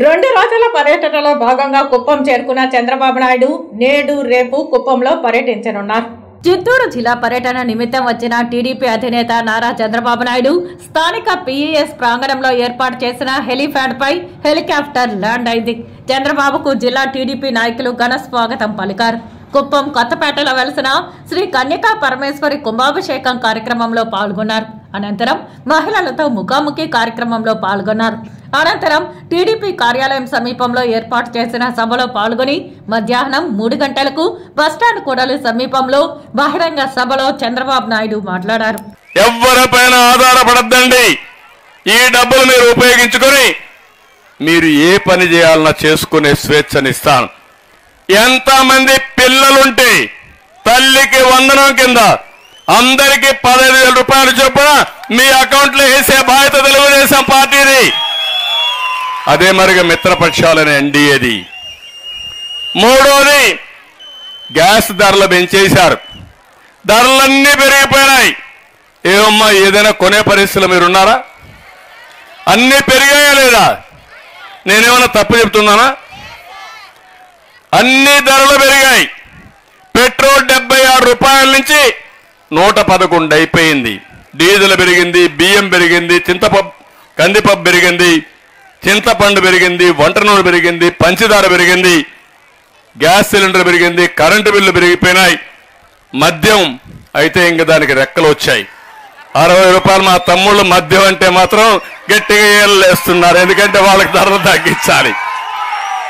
2 రోజుల పర్యటనలో భాగంగా కుప్పం చేరుకున్న చంద్రబాబు నాయుడు నేడు రేపు కుప్పంలో పర్యటించనున్నారు. చిత్తూరు జిల్లా పర్యటన నిమిత్తం వచ్చిన టీడీపీ అధినేత నారా చంద్రబాబు నాయుడు స్థానిక పీఈఎస్ ప్రాంగణంలో ఏర్పాటు చేసిన హెలీప్యాడ్ పై హెలికాప్టర్ ల్యాండ్ అయింది. చంద్రబాబుకు జిల్లా టీడీపీ నాయకులు ఘన స్వాగతం పలికారు. కుప్పం కొత్తపేటలో వెలిసిన శ్రీ కన్యకా పరమేశ్వరి కుంభాభిషేకం కార్యక్రమంలో పాల్గొన్నారు. అనంతరం మహిళలతో ముఖాముఖి కార్యక్రమంలో పాల్గొన్నారు. అనంతరం టీడీపీ కార్యాలయం సమీపంలో ఏర్పాటు చేసిన సభలో పాల్గొని మధ్యాహ్నం 3 గంటలకు బస్టాండ్ కూడలి సమీపంలో బహిరంగ సభలో చంద్రబాబు నాయుడు మాట్లాడారు. ఎవరిపైన ఆధారపడద్దండి. ఈ డబ్బులు మీరు ఉపయోగించుకొని మీరు ఏ పని చేయాలన్నా చేసుకునే స్వేచ్ఛనిస్తాను. ఎంతమంది పిల్లలుంటే తల్లికి వందనం కింద అందరికీ 15,000 రూపాయలు చొప్పున మీ అకౌంట్లో వేసే బాధ్యత తెలుగుదేశం పార్టీది. అదే మరిగా మిత్రపక్షాలని ఎన్డీఏది. మూడోది, గ్యాస్ ధరలు పెంచేశారు. ధరలన్నీ పెరిగిపోయినాయి. ఏమమ్మా ఏదైనా కొనే పరిస్థితులు మీరున్నారా? అన్నీ పెరిగాయా లేదా? నేనేమన్నా తప్పు చెప్తున్నానా? అన్ని ధరలు పెరిగాయి. పెట్రోల్ 76 రూపాయల నుంచి 111 అయిపోయింది. డీజిల్ పెరిగింది, బియ్యం పెరిగింది, కందిపప్పు పెరిగింది, చింతపండు పెరిగింది, వంట నూనె పెరిగింది, పంచదార పెరిగింది, గ్యాస్ సిలిండర్ పెరిగింది, కరెంటు బిల్లు పెరిగిపోయినాయి. మద్యం అయితే ఇంక దానికి రెక్కలు వచ్చాయి. 60 రూపాయలు మా తమ్ముళ్ళు మద్యం అంటే మాత్రం గట్టిగా ఏళ్ళు వేస్తున్నారు. ఎందుకంటే వాళ్ళకి ధరలు తగ్గించాలి.